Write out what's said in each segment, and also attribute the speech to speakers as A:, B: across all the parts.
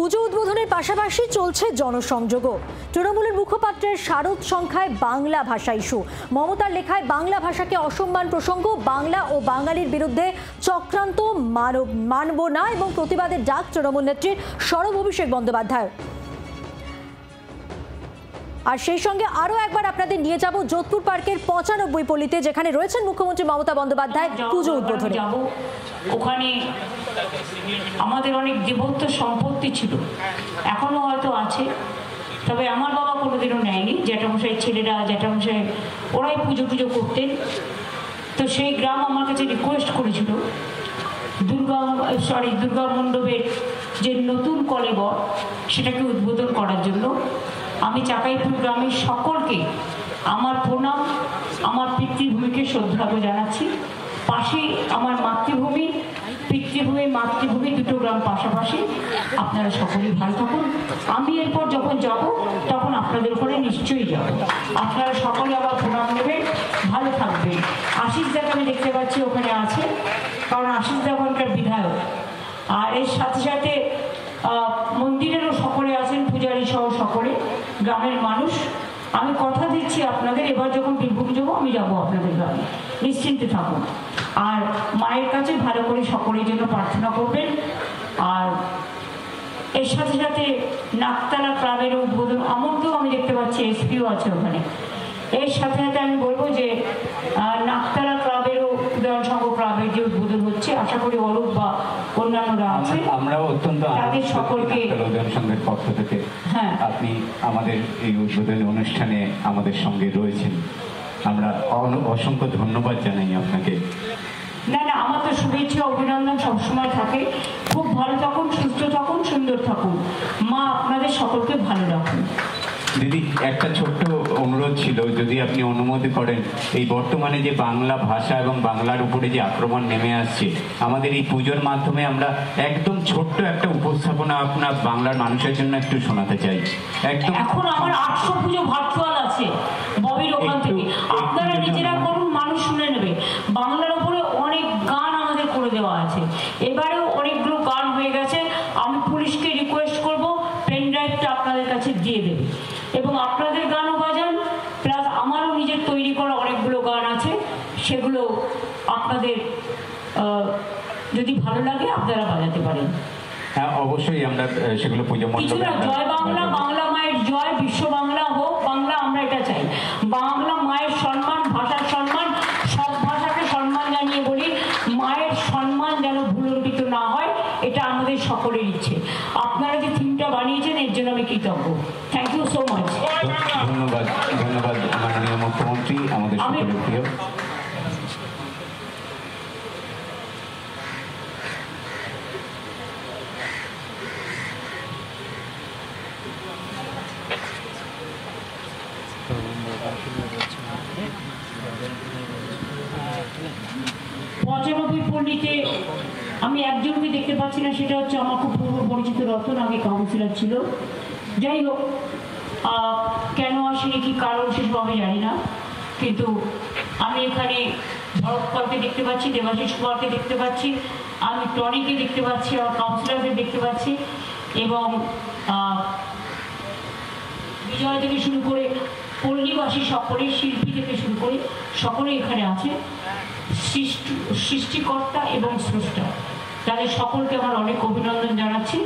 A: পুজো উদ্বোধনের পাশাপাশি চলছে জনসংযোগও। তৃণমূলের মুখপাত্রের শারদ সংখ্যায় বাংলা ভাষা ইস্যু। মমতার লেখায় বাংলা ভাষাকে অসম্মান প্রসঙ্গ, বাংলা ও বাঙালির বিরুদ্ধে চক্রান্ত মানব না এবং প্রতিবাদের ডাক তৃণমূল নেত্রীর সরব অভিষেক বন্দ্যোপাধ্যায়। আর সেই সঙ্গে আরো একবার আপনাদের নিয়ে যাব যোধপুর পার্কের 95 পল্লীতে, যেখানে রয়েছেন মুখ্যমন্ত্রী মমতা বন্দ্যোপাধ্যায় পুজো উদ্বোধনে।
B: ওখানে আমাদের অনেক দেবত্ব সম্পত্তি ছিল, এখনো হয়তো আছে, তবে আমার বাবা কোনোদিনও নেয়নি। জ্যাঠামশাই ছেলেরা, জ্যাঠামশাই ওরাই পুজো করতেন। তো সেই গ্রাম আমার কাছে রিকোয়েস্ট করেছিল দুর্গা মণ্ডপের যে নতুন কলেবর সেটাকে উদ্বোধন করার জন্য। আমি চাকাইপুর গ্রামের সকলকে আমার প্রণাম, আমার পিতৃভূমিকে শ্রদ্ধা জানাচ্ছি। পাশে আমার মাতৃভূমি, পিতৃভূমি, মাতৃভূমি দুটো গ্রাম পাশাপাশি। আপনারা সকলেই ভালো থাকুন। আমি এরপর যখন যাব তখন আপনাদের ওখানে নিশ্চয়ই যাব। আপনারা সকলে আবার প্রণাম নেবেন, ভালো থাকবেন। আশিস দাকে আমি দেখতে পাচ্ছি ওখানে আছে, কারণ আশিস দা ওখানকার বিধায়ক। আর এর সাথে সাথে মন্দিরেরও সকলে আছেন, পূজারী সহ সকলে, গ্রামের মানুষ। আমি কথা দিচ্ছি আপনাদের, এবার যখন বীরভূম যাবো আমি যাবো আপনাদের গ্রামে, নিশ্চিন্তে থাকুন। আর মায়ের কাছে ভালো করে সকলের জন্য প্রার্থনা করবেন। আর এর সাথে সাথে নাকতলা ক্লাবের উদ্বোধন আমন্ত্রণ আমি দেখতে পাচ্ছি, এসপিও আছে ওখানে। এর সাথে সাথে আমি বলবো যে নাকতলা ক্লাবেরও উদয়ন সংঘ ক্লাবের যে উদ্বোধন হচ্ছে, আশা করি অরূপ বা অন্যান্যরা আছে,
C: আমরাও অত্যন্ত
B: তাদের সকলকে
C: উদয়ন সংঘের পক্ষ থেকে আপনি আমাদের এই উদ্বোধনী অনুষ্ঠানে আমাদের সঙ্গে রয়েছেন, আমরা অসংখ্য ধন্যবাদ জানাই আপনাকে।
B: না, আমার তো শুভেচ্ছা অভিনন্দন সবসময় থাকে। খুব ভালো থাকুন, সুস্থ থাকুন, সুন্দর থাকুন। মা আপনাদের সকলকে ভালো রাখুন।
C: দিদি, একটা ছোট্ট অনুরোধ ছিল, যদি আপনি অনুমতি করেন, এই বর্তমানে যে বাংলা ভাষা এবং বাংলার উপরে যে আক্রমণ নেমে আসছে, আমাদের এই পুজোর মাধ্যমে আমরা একদম ছোট্ট একটা উপস্থাপনা আপনার বাংলার মানুষের জন্য একটু শোনাতে চাই। একদম
B: এখন আমার 800 পুজো ভার্চুয়াল আছে ববির ওখান থেকে, আপনারা নিজেরা করুন, মানুষ শুনে নেবে। বাংলার উপরে অনেক গান আমাদের করে দেওয়া আছে, এবারেও অনেকগুলো গান হয়ে গেছে। আমি পুলিশকে রিকোয়েস্ট করব পেন ড্রাইভটা আপনাদের কাছে দিয়ে দেবে এবং আপনাদের গানও বাজান, প্লাস আমারও নিজের তৈরি করা অনেকগুলো গান আছে, সেগুলো আপনাদের যদি ভালো লাগে আপনারা বাজাতে পারেন।
C: হ্যাঁ, অবশ্যই আমরা সেগুলো পুজো মণ্ডপে।
B: জয় বাংলা, বাংলা মায়ের জয়, বিশ্ব বাংলা হোক বাংলা, আমরা এটা চাই। বাংলা মায়ের সম্মান, ভাষার সম্মান, সব ভাষাকে সম্মান জানিয়ে বলি, মায়ের সম্মান যেন ভুলণ্ঠিত না হয়, এটা আমাদের সকলের ইচ্ছে। আপনারা যে থিমটা বানিয়েছেন এর জন্য আমি কৃতজ্ঞ। Thank you so much.
C: ধন্যবাদ, ধন্যবাদ মাননীয় মুখ্যমন্ত্রী, আমাদের সকলের প্রিয়।
B: পল্লীতে আমি একজনকে দেখতে পাচ্ছি না, সেটা হচ্ছে আমার খুব পূর্ব পরিচিত রতন, আগে কাউন্সিলর ছিল। যাই হোক, কেন আসেনি কি কারণ সেসব আমি জানি না, কিন্তু আমি এখানে ভরত পালকে দেখতে পাচ্ছি, দেবাশিস কুমারকে দেখতে পাচ্ছি, আমি টনিকে দেখতে পাচ্ছি, আমার কাউন্সিলরদের দেখতে পাচ্ছি, এবং বিজয় থেকে শুরু করে পল্লীবাসী সকলে, শিল্পী থেকে শুরু করে সকলে এখানে আছে। সৃষ্টিকর্তা এবং স্রষ্টা, তাদের সকলকে আমার অনেক অভিনন্দন জানাচ্ছি।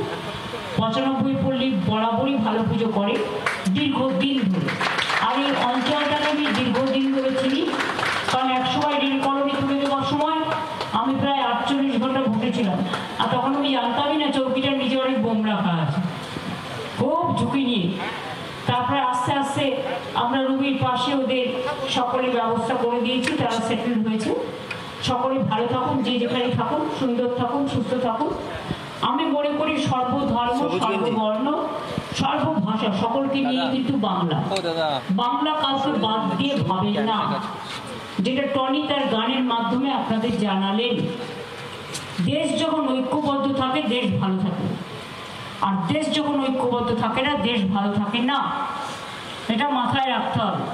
B: 95 পল্লী বরাবরই ভালো পুজো করে দীর্ঘদিন ধরে, আর এই অঞ্চলটাকে আমি দীর্ঘদিন ধরে চিনি, কারণ এক সময় রেল কলোনি তুলে দেওয়ার সময় আমি প্রায় 48 ঘন্টা ভুগেছিলাম, আর তখন আমি জানতামই না চৌকিটার নিচে অনেক বোম রাখা আছে, খুব ঝুঁকি নিয়ে। তারপরে আস্তে আস্তে আমরা রুবির পাশে ওদের সকলে ব্যবস্থা করে দিয়েছি, তারা সেটেল হয়েছে। সকলে ভালো থাকুন, যে যেখানে থাকুন, সুন্দর থাকুন, সুস্থ থাকুন। আমি মনে করি সর্বধর্ম, সর্ববর্ণ, সর্বভাষা সকলকে নিয়ে কিন্তু বাংলা, বাংলা কাউকে বাদ দিয়ে ভাবে না, যেটা টনি তার গানের মাধ্যমে আপনাদের জানালেন। দেশ যখন ঐক্যবদ্ধ থাকে দেশ ভালো থাকে, আর দেশ যখন ঐক্যবদ্ধ থাকে না দেশ ভালো থাকে না, এটা মাথায় রাখতে হবে।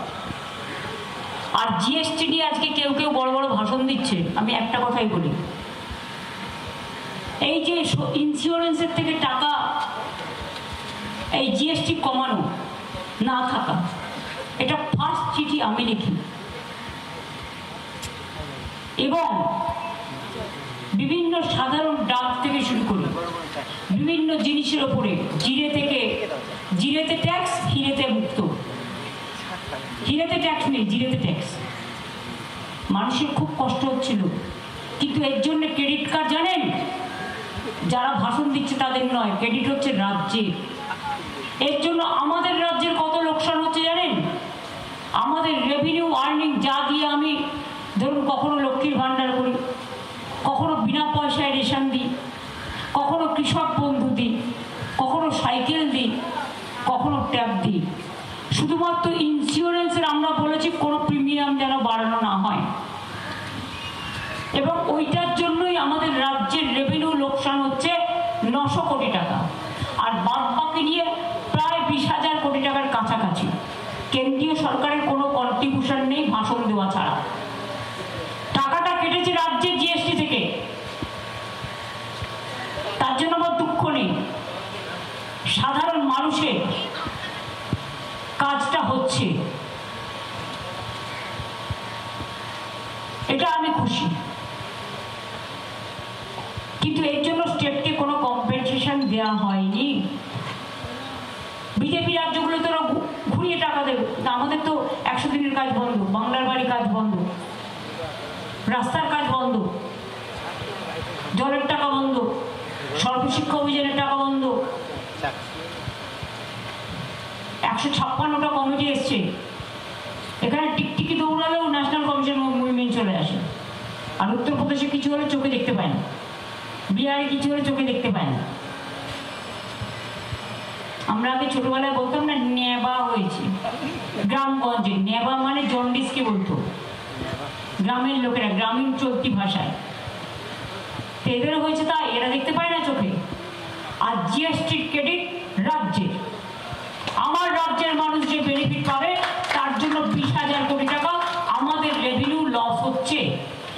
B: আর জিএসটি নিয়ে আজকে কেউ কেউ বড় বড় ভাষণ দিচ্ছে, আমি একটা কথাই বলি, এই যে ইন্স্যুরেন্সের থেকে টাকা এই জিএসটি কমানো না থাকা, এটা ফার্স্ট চিঠি আমি লিখি। এবং বিভিন্ন সাধারণ ডাক থেকে শুরু করে বিভিন্ন জিনিসের ওপরে জিরেতে ট্যাক্স, হিরেতে মুক্ত। হিরেতে ট্যাক্স নেই, জিরেতে ট্যাক্স। মানুষের খুব কষ্ট হচ্ছিল, কিন্তু এর জন্য ক্রেডিট কার্ড জানেন, যারা ভাষণ দিচ্ছে তাদের নয়, ক্রেডিট হচ্ছে রাজ্যের। এর জন্য আমাদের রাজ্যের কত লোকসান হচ্ছে জানেন? আমাদের রেভিনিউ আর্নিং যা দিয়ে আমি ধরুন কখনো লক্ষ্মীর ভাণ্ডার করি, কখনো বিনা পয়সায় রেশন দিই, কখনো কৃষক বন্ধু দিই, কখনো সাইকেল দিই, কখনো ট্যাব দিই। শুধুমাত্র ইন্স্যুরেন্সের আমরা বলেছি কোনো প্রিমিয়াম যেন বাড়ানো না হয়, এবং ওইটার জন্যই আমাদের রাজ্যের রেভিনিউ লোকসান হচ্ছে 900 কোটি টাকা, আর বাকি নিয়ে প্রায় 20,000 কোটি টাকার কাছাকাছি। কেন্দ্রীয় সরকারের কোনো কন্ট্রিবিউশন নেই ভাষণ দেওয়া ছাড়া। টাকাটা কেটেছে রাজ্যের জিএসটি থেকে, তার জন্য আমার দুঃখ নেই। সাধারণ মানুষের কাজটা হচ্ছে, এটা আমি খুশি। কিন্তু এর জন্য স্টেটকে কোনো কম্পেনসেশন দেওয়া হয়নি। বিজেপি রাজ্যগুলো তো ঘুরিয়ে টাকা দেবে, আমাদের তো 100 দিনের কাজ বন্ধ, বাংলার বাড়ি কাজ বন্ধ, রাস্তার কাজ বন্ধ, জলের টাকা বন্ধ, সর্বশিক্ষা অভিযানের টাকা বন্ধ। 156টা কমিটি এসছে, এখানে টিকটিকি দৌড়ালেও ন্যাশনাল কমিশন মুভমেন্ট চলে আসে। আর উত্তরপ্রদেশে কিছু হলে চোখে দেখতে পায় না, বিহারে কিছু হলে চোখে দেখতে পায় না। আমরা আগে ছোটবেলায় বলতাম না নেবা হয়েছে, গ্রামগঞ্জে নেবা মানে জন্ডিসকে বলতো গ্রামের লোকেরা, গ্রামীণ চলতি ভাষায়। এদেরও হয়েছে, তাই এরা দেখতে পায় না চোখে। আর জিএসটি ক্রেডিট রাজ্যের, আমার রাজ্যের মানুষ যে বেনিফিট পাবে তার জন্য 20,000 কোটি টাকা আমাদের রেভিনিউ লস হচ্ছে।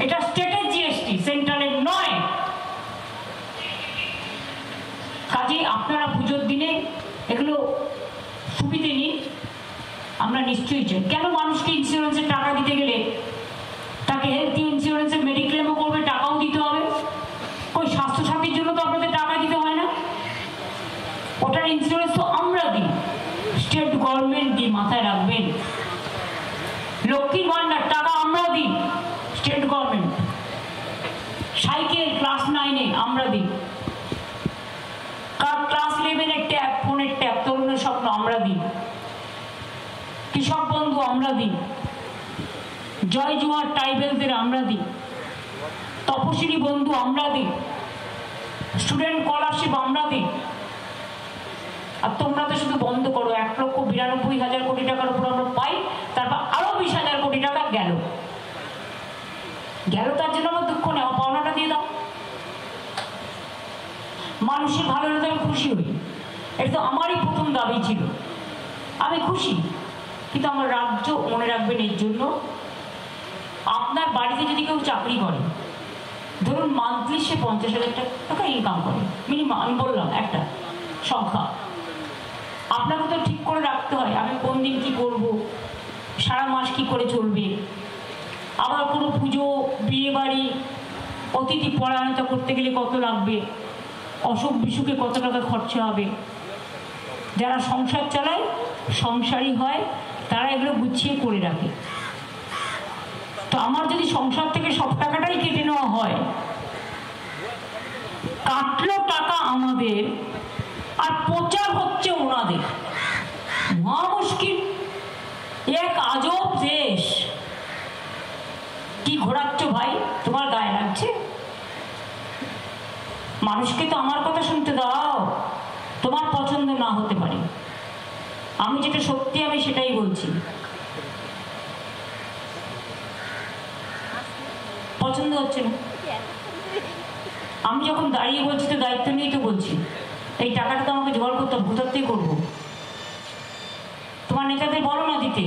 B: এটা স্টেটের জিএসটি, সেন্ট্রালের নয়। কাজেই আপনারা পুজোর দিনে এগুলো সুবিধে নিন। আমরা নিশ্চয়ই চাই, কেন মানুষকে ইন্স্যুরেন্সের টাকা দিতে গেলে তাকে হেলথ ইন্স্যুরেন্সের মেডিক্লেমও করবে, টাকাও দিতে হবে। ওই স্বাস্থ্যসাথীর জন্য তো আপনাদের টাকা দিতে হয় না, ওটার ইন্স্যুরেন্স তো আমরা দিই, স্টেট গভর্নমেন্ট দিই, মাথায় রাখবেন। লক্ষ্মীর ভাণ্ডার টাকা আমরা দিই, স্টেট গভর্নমেন্ট। সাইকেল ক্লাস 9-এ আমরা দিই, ক্লাস 11-এর ট্যাব, ফোনের ট্যাব, তরুণের স্বপ্ন আমরা দিই, কৃষক বন্ধু আমরা দিই, জয় জোয়ার ট্রাইবেলদের আমরা দিই, তপশিলি বন্ধু আমরা দিই, স্টুডেন্ট স্কলারশিপ আমরা দিই। আর তোমরা তো শুধু বন্ধ করো। 1,92,000 কোটি টাকার উপর আমরা পাই, তারপর আরো 20,000 কোটি টাকা গেল। তার জন্য আমার দুঃখ নেই, পাওনাটা দিয়ে দাও। মানুষের ভালো হলে আমি খুশি হই, এটা তো আমারই প্রথম দাবি ছিল। আমি খুশি, কিন্তু আমার রাজ্য মনে রাখবেন, এর জন্য আপনার বাড়িতে যদি কেউ চাকরি করে, ধরুন মান্থলি সে 50,000 টাকা ইনকাম করে মিনিমাম, আমি বললাম একটা সংখ্যা, আপনাকে তো ঠিক করে রাখতে হয় আমি কোন দিন কি করব, সারা মাস কি করে চলবে, আবার কোনো পুজো, বিয়ে বাড়ি, অতিথি পরায়ণতা করতে গেলে কত লাগবে, অসুখ বিসুখে কত টাকা খরচা হবে। যারা সংসার চালায়, সংসারী হয়, তারা এগুলো গুছিয়ে করে রাখে। তো আমার যদি সংসার থেকে সব টাকাটাই কেটে নেওয়া হয়, কাটলো টাকা আমাদের, আর প্রচার হচ্ছে ওনাদের, মহা মুশকিল। এক আজব দেশ। কি ঘোরাচ্ছ ভাই, তোমার গায়ে লাগছে? মানুষকে তো আমার কথা শুনতে দাও, তোমার পছন্দ না হতে পারে, আমি যেটা সত্যি আমি সেটাই বলছি। পছন্দ হচ্ছে না, আমি যখন দাঁড়িয়ে বলছি তো দায়িত্ব নিয়েই তো বলছি। এই টাকাটা তো আমাকে জোগাড় করতে হবে, কোথাতেই করবো। তোমার নেতাদের বলো না দিতে।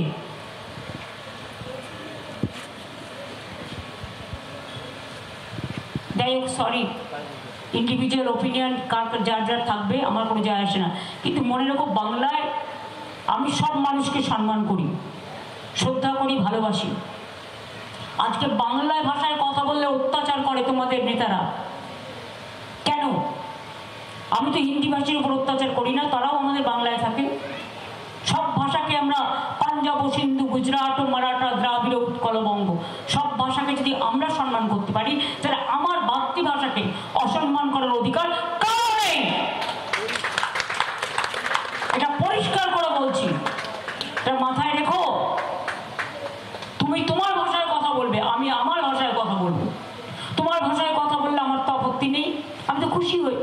B: যাই হোক, সরি, ইন্ডিভিজুয়াল ওপিনিয়ন কার যার যার থাকবে, আমার কোনো যায় আসে না। কিন্তু মনে রেখো, বাংলায় আমি সব মানুষকে সম্মান করি, শ্রদ্ধা করি, ভালোবাসি। আজকে বাংলায় ভাষায় কথা বললে অত্যাচার করে তোমাদের নেতারা। কেন? আমি তো হিন্দি ভাষীর উপর অত্যাচার করি না, তারাও আমাদের বাংলায় থাকে। সব ভাষাকে আমরা পাঞ্জাব ও সিন্ধু, গুজরাট ও মারাঠা, দ্রাবিড়, উৎকল, বঙ্গ, সব ভাষাকে যদি আমরা সম্মান করতে পারি, তাহলে আমার মাতৃভাষাকে অসম্মান করার অধিকার কারো নেই। এটা পরিষ্কার করে বলছি, এটা মাথায় রেখো। তুমি তোমার ভাষায় কথা বলবে, আমি আমার ভাষায় কথা বলবো। তোমার ভাষায় কথা বললে আমার তো আপত্তি নেই, আমি তো খুশি হই।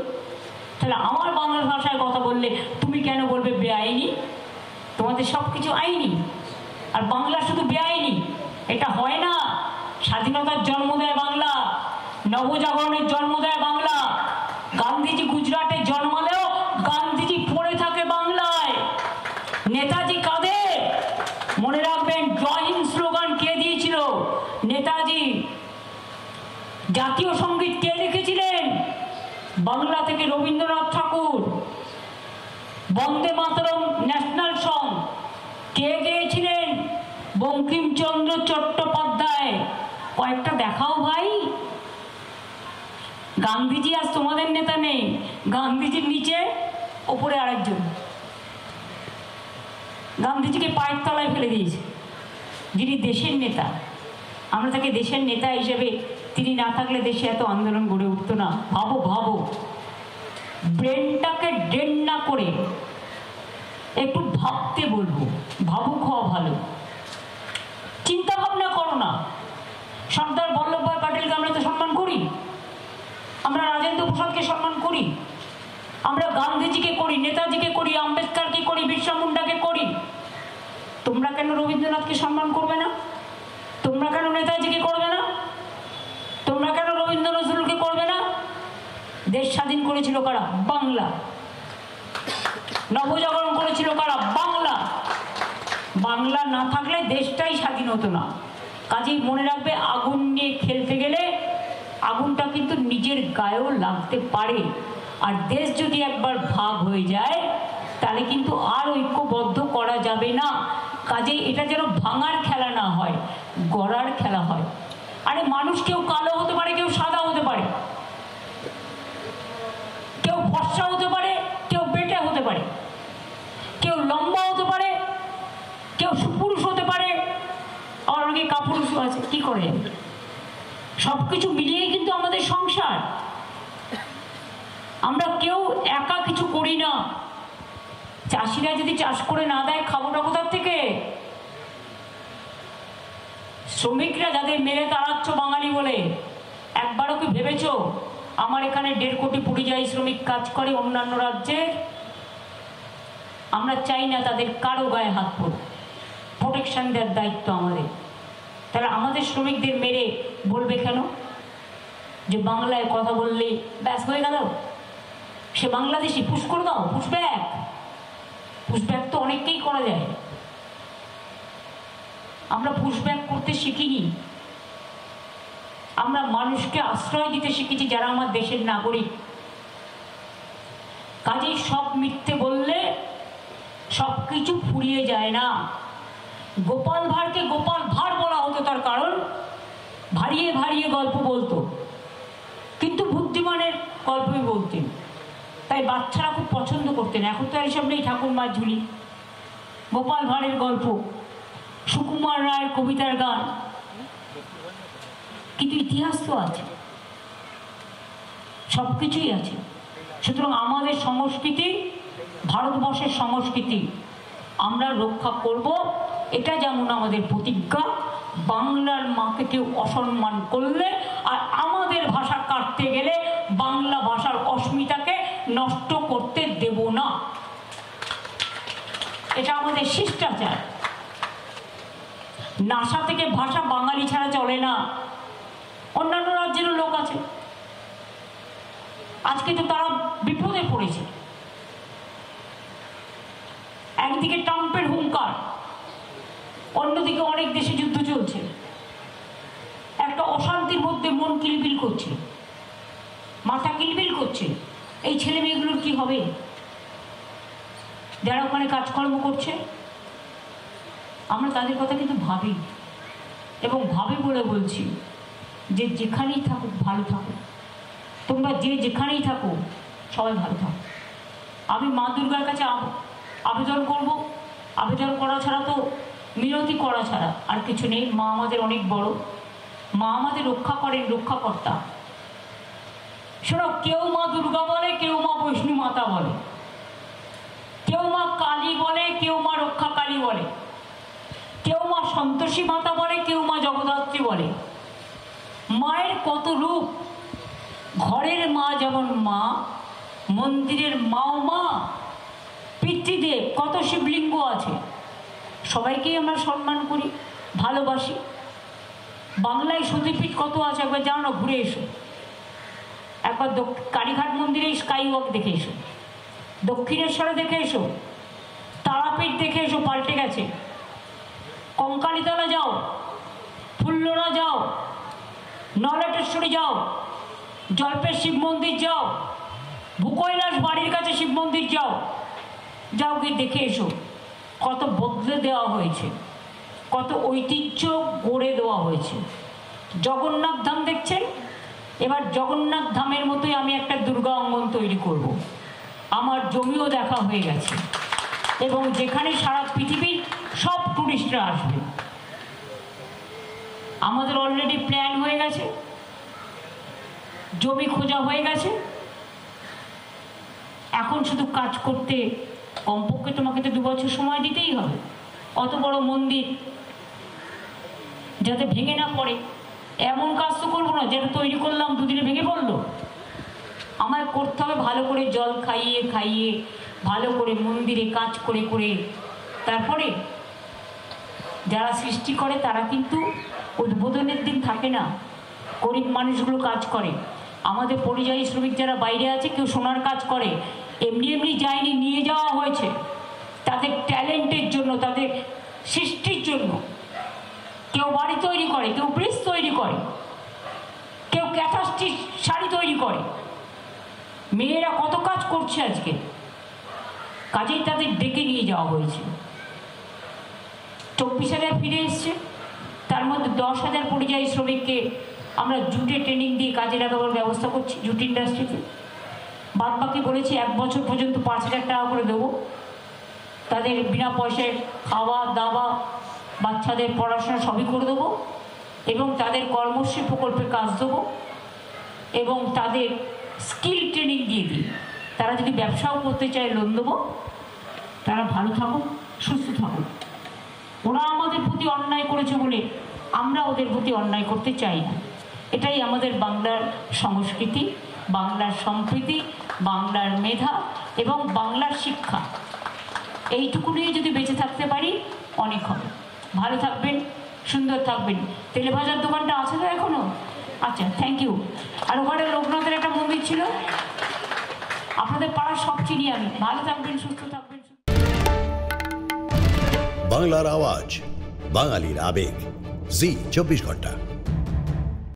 B: তাহলে আমার বাংলা ভাষায় কথা বললে তুমি কেন বলবে বেআইনি? তোমাদের সব কিছু আইনি, আর বাংলা শুধু বেআইনি। এটা হয় না। স্বাধীনতার জন্ম দেয় বাংলা, নবজাগরণের জন্ম দেয় বাংলা। গান্ধীজি গুজরাটে জন্মালেও গান্ধীজি পড়ে থাকে বাংলায়। নেতাজি কাদের? মনে রাখবেন, জয় হিন্দ স্লোগান কে দিয়েছিল? নেতাজি। জাতীয় সঙ্গীত কে লিখেছিলেন? বাংলা থেকে রবীন্দ্রনাথ ঠাকুর। বন্দে মাতরম ন্যাশনাল সং কে গেয়েছিলেন? বঙ্কিমচন্দ্র চট্টোপাধ্যায়। কয়েকটা দেখাও ভাই। গান্ধীজি আজ তোমাদের নেতা নেই, গান্ধীজির নিচে ওপরে আরেকজন। গান্ধীজিকে পায়ের তলায় ফেলে দিয়েছে, যিনি দেশের নেতা। আমরা তাকে দেশের নেতা হিসেবে, তিনি না থাকলে দেশে এত আন্দোলন গড়ে উঠতো না। ভাবো ভাবো, ব্রেনটাকে ড্রেন না করে একটু ভাবতে বলবো। ভাবুক হওয়া ভালো, চিন্তা ভাবনা করো না। সর্দার বল্লভভাই প্যাটেলকে আমরা তো সম্মান করি, আমরা রাজেন্দ্র প্রসাদকে সম্মান করি, আমরা গান্ধীজিকে করি, নেতাজিকে করি, আম্বেদকরকে করি, বিরসা মুন্ডাকে করি। তোমরা কেন রবীন্দ্রনাথকে সম্মান করবে না? তোমরা কেন নেতাজিকে করবে না? তোমরা কেন রবীন্দ্র নজরুলকে করবে না? দেশ স্বাধীন করেছিল কারা? বাংলা। নবজাগরণ করেছিল কারা? বাংলা। বাংলা না থাকলে দেশটাই স্বাধীন হতো না। কাজেই মনে রাখবে, আগুন নিয়ে খেলতে গেলে আগুনটা কিন্তু নিজের গায়েও লাগতে পারে। আর দেশ যদি একবার ভাগ হয়ে যায়, তাহলে কিন্তু আর ঐক্যবদ্ধ করা যাবে না। কাজেই এটা যেন ভাঙার খেলা না হয়, গড়ার খেলা হয়। আরে মানুষ কেউ কালো হতে পারে, কেউ সাদা হতে পারে, কেউ ফর্সা হতে পারে, কেউ বেটে হতে পারে, কেউ লম্বা হতে পারে, কেউ সুপুরুষ হতে পারে, আর অনেকে কাপুরুষও আছে। কি করে? সবকিছু মিলিয়েই কিন্তু আমাদের সংসার। আমরা কেউ একা কিছু করি না। চাষিরা যদি চাষ করে না দেয়, খাবোটা কোথার থেকে? শ্রমিকরা যাদের মেরে তাড়াচ্ছ বাঙালি বলে, একবারও কি ভেবেছ আমার এখানে 1.5 কোটি পরিযায়ী শ্রমিক কাজ করে অন্যান্য রাজ্যের? আমরা চাই না তাদের কারো গায়ে হাত পড়ুক, প্রোটেকশন দেওয়ার দায়িত্ব আমাদের। তাহলে আমাদের শ্রমিকদের মেরে বলবে কেন যে বাংলায় কথা বললে ব্যাস হয়ে গেল, সে বাংলাদেশি? পুশ করে দাও, পুশব্যাক। পুশব্যাক তো অনেককেই করা যায়, আমরা পুশব্যাক করতে শিখিনি। আমরা মানুষকে আশ্রয় দিতে শিখেছি যারা আমার দেশের নাগরিক। কাজেই সব মিথ্যে বললে সব কিছু ফুরিয়ে যায় না। গোপাল ভাঁড়কে গোপাল ভাঁড় বলা হতো, তার কারণ ভারিয়ে ভারিয়ে গল্প বলতো, কিন্তু বুদ্ধিমানের গল্পই বলতেন, তাই বাচ্চারা খুব পছন্দ করতেন। এখন তো এইসব নেই, ঠাকুরমার ঝুলি, গোপাল ভাঁড়ের গল্প, সুকুমার রায়ের কবিতার গান, কিন্তু ইতিহাস তো আছে, সব কিছুই আছে। সুতরাং আমাদের সংস্কৃতি, ভারতবর্ষের সংস্কৃতি আমরা রক্ষা করব। এটা যেমন আমাদের প্রতিজ্ঞা। বাংলার মাকে কেউ অসম্মান করলে আর আমাদের ভাষা কাটতে গেলে বাংলা ভাষার অস্মিতাকে নষ্ট করতে দেব না। এটা আমাদের শিষ্টাচার। নাসা থেকে ভাষা বাঙালি ছাড়া চলে না। অন্যান্য রাজ্যেরও লোক আছে, আজকে তো তারা বিপদে পড়েছে। একদিকে ট্রাম্পের হুঙ্কার, অন্যদিকে অনেক দেশে যুদ্ধ চলছে, একটা অশান্তির মধ্যে মন কিলবিল করছে, মাথা কিলবিল করছে। করছে, এই ছেলে মেয়েগুলোর কি হবে যারা ওখানে কাজকর্ম করছে? আমরা তাদের কথা কিন্তু ভাবি, এবং ভাবে বলে বলছি যে যেখানেই থাকুক ভালো থাকুক, তোমরা যে যেখানেই থাকো সবাই ভালো থাকো। আমি মা দুর্গার কাছে আবেদন করব, আবেদন করা ছাড়া তো মিনতি করা ছাড়া আর কিছু নেই। মা আমাদের অনেক বড়, মা আমাদের রক্ষা করেন, রক্ষাকর্তা। শোনো, কেউ মা দুর্গা বলে, কেউ মা বৈষ্ণু মাতা বলে, কেউ মা কালী বলে, কেউ মা রক্ষা কালী বলে, কেউ মা সন্তোষী মাতা বলে, কেউ মা জগদ্ধাত্রী বলে। মায়ের কত রূপ, ঘরের মা যেমন মা, মন্দিরের মাও মা, পিতৃদেব, কত শিবলিঙ্গ আছে, সবাইকেই আমরা সম্মান করি, ভালোবাসি। বাংলায় সতীপীঠ কত আছে একবার জানো না, ঘুরে এসো একবার। কালীঘাট মন্দিরে স্কাই ওয়াক দেখে এসো, দক্ষিণেশ্বরে দেখে এসো, তারাপীঠ দেখে এসো, পাল্টে গেছে। কঙ্কালীতলা যাও, ফুল্লরা যাও, নলেটেশ্বরী যাও, জল্পের শিব মন্দির যাও, ভূকৈলাস বাড়ির কাছে শিব মন্দির যাও, যাও গিয়ে দেখে এসো কত বদলে দেওয়া হয়েছে, কত ঐতিহ্য গড়ে দেওয়া হয়েছে। জগন্নাথ ধাম দেখছেন, এবার জগন্নাথ ধামের মতোই আমি একটা দুর্গা অঙ্গন তৈরি করব। আমার জমিও দেখা হয়ে গেছে, এবং যেখানে সারা পৃথিবীর সব টুরিস্টরা আসবে। আমাদের অলরেডি প্ল্যান হয়ে গেছে, জমি খোঁজা হয়ে গেছে, এখন শুধু কাজ করতে কমপক্ষে তোমাকে তো 2 বছর সময় দিতেই হবে। অত বড় মন্দির যাতে ভেঙে না পড়ে, এমন কাজ তো করবো না যেটা তৈরি করলাম 2 দিনে ভেঙে পড়লো। আমায় করতে হবে ভালো করে জল খাইয়ে খাইয়ে, ভালো করে মন্দিরে কাজ করে করে। তারপরে যারা সৃষ্টি করে তারা কিন্তু উদ্বোধনের দিন থাকে না, গরিব মানুষগুলো কাজ করে। আমাদের পরিযায়ী শ্রমিক যারা বাইরে আছে, কেউ সোনার কাজ করে, এমনি এমনি যায়নি, নিয়ে যাওয়া হয়েছে তাদের ট্যালেন্টের জন্য, তাদের সৃষ্টির জন্য। কেউ বাড়ি তৈরি করে, কেউ ব্রিজ তৈরি করে, কেউ ক্যাথাস্টি শাড়ি তৈরি করে। মেয়েরা কত কাজ করছে আজকে, কাজেই তাদের ডেকে নিয়ে যাওয়া হয়েছে। 24,000 ফিরে এসছে, তার মধ্যে 10,000 পরিযায়ী শ্রমিককে আমরা জুটে ট্রেনিং দিয়ে কাজে লাগাবার ব্যবস্থা করছি জুট ইন্ডাস্ট্রিতে। বাদ বাকি বলেছি 1 বছর পর্যন্ত 5,000 টাকা করে দেবো, তাদের বিনা পয়সায় খাওয়া দাওয়া, বাচ্চাদের পড়াশোনা সবই করে দেবো, এবং তাদের কর্মশ্রী প্রকল্পে কাজ দেবো, এবং তাদের স্কিল ট্রেনিং দিয়ে দিই। তারা যদি ব্যবসাও করতে চায় লোন দেবো। তারা ভালো থাকুক, সুস্থ থাকুক। ওরা আমাদের প্রতি অন্যায় করেছে বলে আমরা ওদের প্রতি অন্যায় করতে চাই না। এটাই আমাদের বাংলার সংস্কৃতি, বাংলার সম্প্রীতি, বাংলার মেধা এবং বাংলার শিক্ষা। এইটুকু নিয়ে যদি বেঁচে থাকতে পারি অনেক হবে। ভালো থাকবেন, সুন্দর থাকবেন। তেলে ভাজার দোকানটা আছে তো এখনো? আচ্ছা, থ্যাংক ইউ। আর ওখানে লোকনাথের একটা মন্দির ছিল, আপনাদের পাড়ার সব চিনি আমি। ভালো থাকবেন, সুস্থ থাকবেন।
D: বাংলার আওয়াজ, বাঙালির আবেগ, জি 24 ঘন্টা।